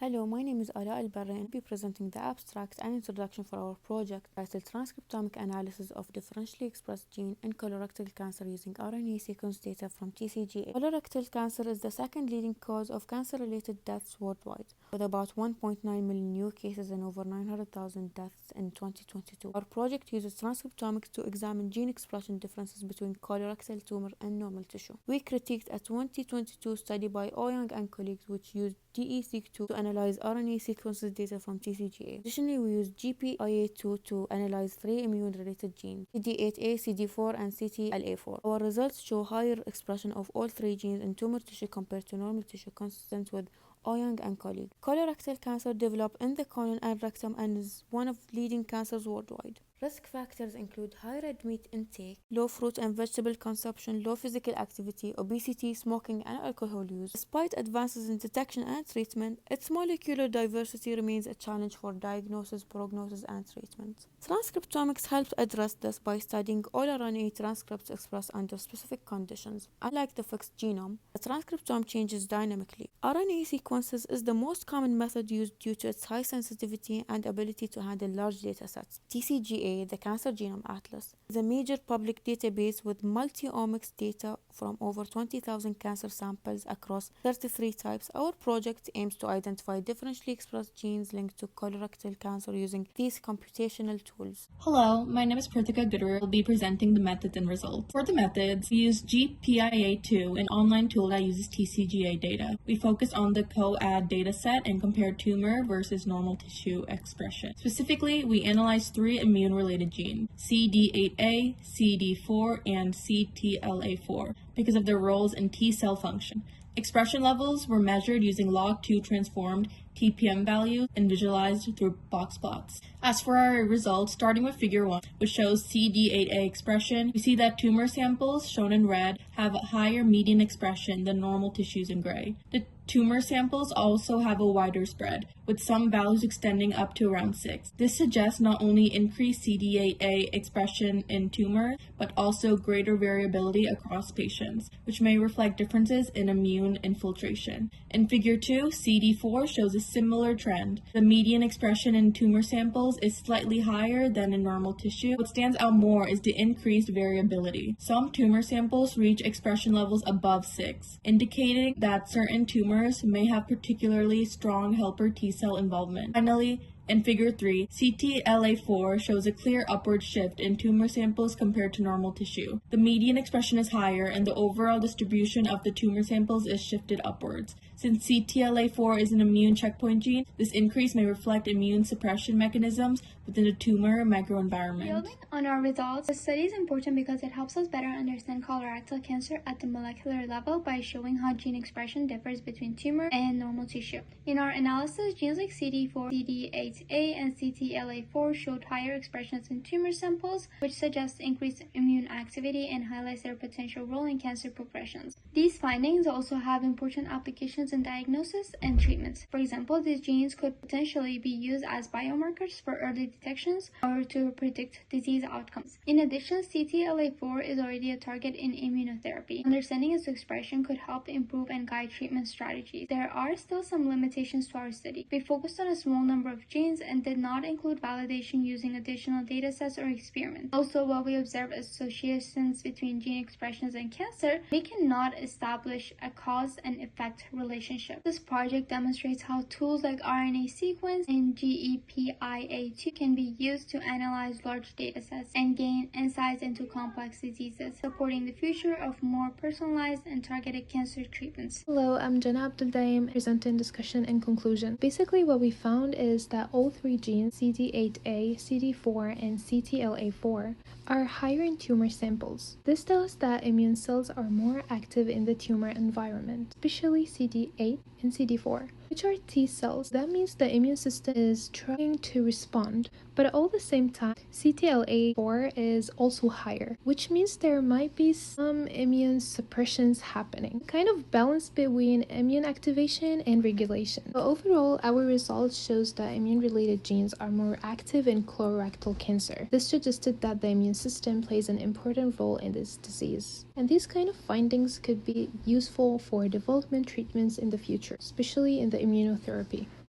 Hello, my name is Ala Al-Barra and I'll be presenting the abstract and introduction for our project titled Transcriptomic Analysis of Differentially Expressed Gene in Colorectal Cancer using RNA sequence data from TCGA. Colorectal cancer is the second leading cause of cancer-related deaths worldwide, with about 1.9 million new cases and over 900,000 deaths in 2022. Our project uses transcriptomics to examine gene expression differences between colorectal tumor and normal tissue. We critiqued a 2022 study by Ouyang and colleagues which used DE-Seq2 to analyze RNA sequences data from TCGA. Additionally, we used GPIA2 to analyze three immune-related genes, CD8A, CD4, and CTLA4. Our results show higher expression of all three genes in tumor tissue compared to normal tissue, consistent with Ouyang and colleagues. Colorectal cancer develops in the colon and rectum and is one of leading cancers worldwide. Risk factors include high red meat intake, low fruit and vegetable consumption, low physical activity, obesity, smoking, and alcohol use. Despite advances in detection and treatment, its molecular diversity remains a challenge for diagnosis, prognosis, and treatment. Transcriptomics helps address this by studying all RNA transcripts expressed under specific conditions. Unlike the fixed genome, the transcriptome changes dynamically. RNA sequences is the most common method used due to its high sensitivity and ability to handle large datasets. TCGA, the Cancer Genome Atlas, is a major public database with multi-omics data from over 20,000 cancer samples across 33 types. Our project aims to identify differentially expressed genes linked to colorectal cancer using these computational tools. Hello, my name is Prithika Guru. I will be presenting the methods and results. For the methods, we use GPIA2, an online tool that uses TCGA data. We focus on the COAD dataset and compare tumor versus normal tissue expression. Specifically, we analyze three immune-related genes, CD8A, CD4, and CTLA4, because of their roles in T cell function. Expression levels were measured using log2 transformed TPM values and visualized through box plots. As for our results, starting with figure 1, which shows CD8A expression, we see that tumor samples, shown in red, have a higher median expression than normal tissues in gray. The tumor samples also have a wider spread, with some values extending up to around 6. This suggests not only increased CD8A expression in tumor, but also greater variability across patients, which may reflect differences in immune infiltration. In figure 2, CD4 shows a similar trend. The median expression in tumor samples is slightly higher than in normal tissue. What stands out more is the increased variability. Some tumor samples reach expression levels above 6, indicating that certain tumors may have particularly strong helper T cell involvement. Finally, in figure 3, CTLA4 shows a clear upward shift in tumor samples compared to normal tissue. The median expression is higher and the overall distribution of the tumor samples is shifted upwards. Since CTLA4 is an immune checkpoint gene, this increase may reflect immune suppression mechanisms within the tumor microenvironment. Building on our results, the study is important because it helps us better understand colorectal cancer at the molecular level by showing how gene expression differs between tumor and normal tissue. In our analysis, genes like CD4, CD8A, and CTLA4 showed higher expressions in tumor samples, which suggests increased immune activity and highlights their potential role in cancer progressions. These findings also have important applications in diagnosis and treatment. For example, these genes could potentially be used as biomarkers for early detections or to predict disease outcomes. In addition, CTLA4 is already a target in immunotherapy. Understanding its expression could help improve and guide treatment strategies. There are still some limitations to our study. We focused on a small number of genes and did not include validation using additional datasets or experiments. Also, while we observe associations between gene expressions and cancer, we cannot establish a cause and effect relationship. This project demonstrates how tools like RNA sequence and GEPIA2 can be used to analyze large datasets and gain insights into complex diseases, supporting the future of more personalized and targeted cancer treatments. Hello, I'm Jana Abduldaim, presenting discussion and conclusion. Basically, what we found is that all three genes, CD8A, CD4, and CTLA4, are higher in tumor samples. This tells us that immune cells are more active in the tumor environment, especially CD8 and CD4, which are T cells. That means the immune system is trying to respond, but at the same time, CTLA4 is also higher, which means there might be some immune suppressions happening, kind of balance between immune activation and regulation. So overall, our results shows that immune-related genes are more active in colorectal cancer. This suggested that the immune system plays an important role in this disease. And these kind of findings could be useful for development treatments in the future, especially in the immunotherapy.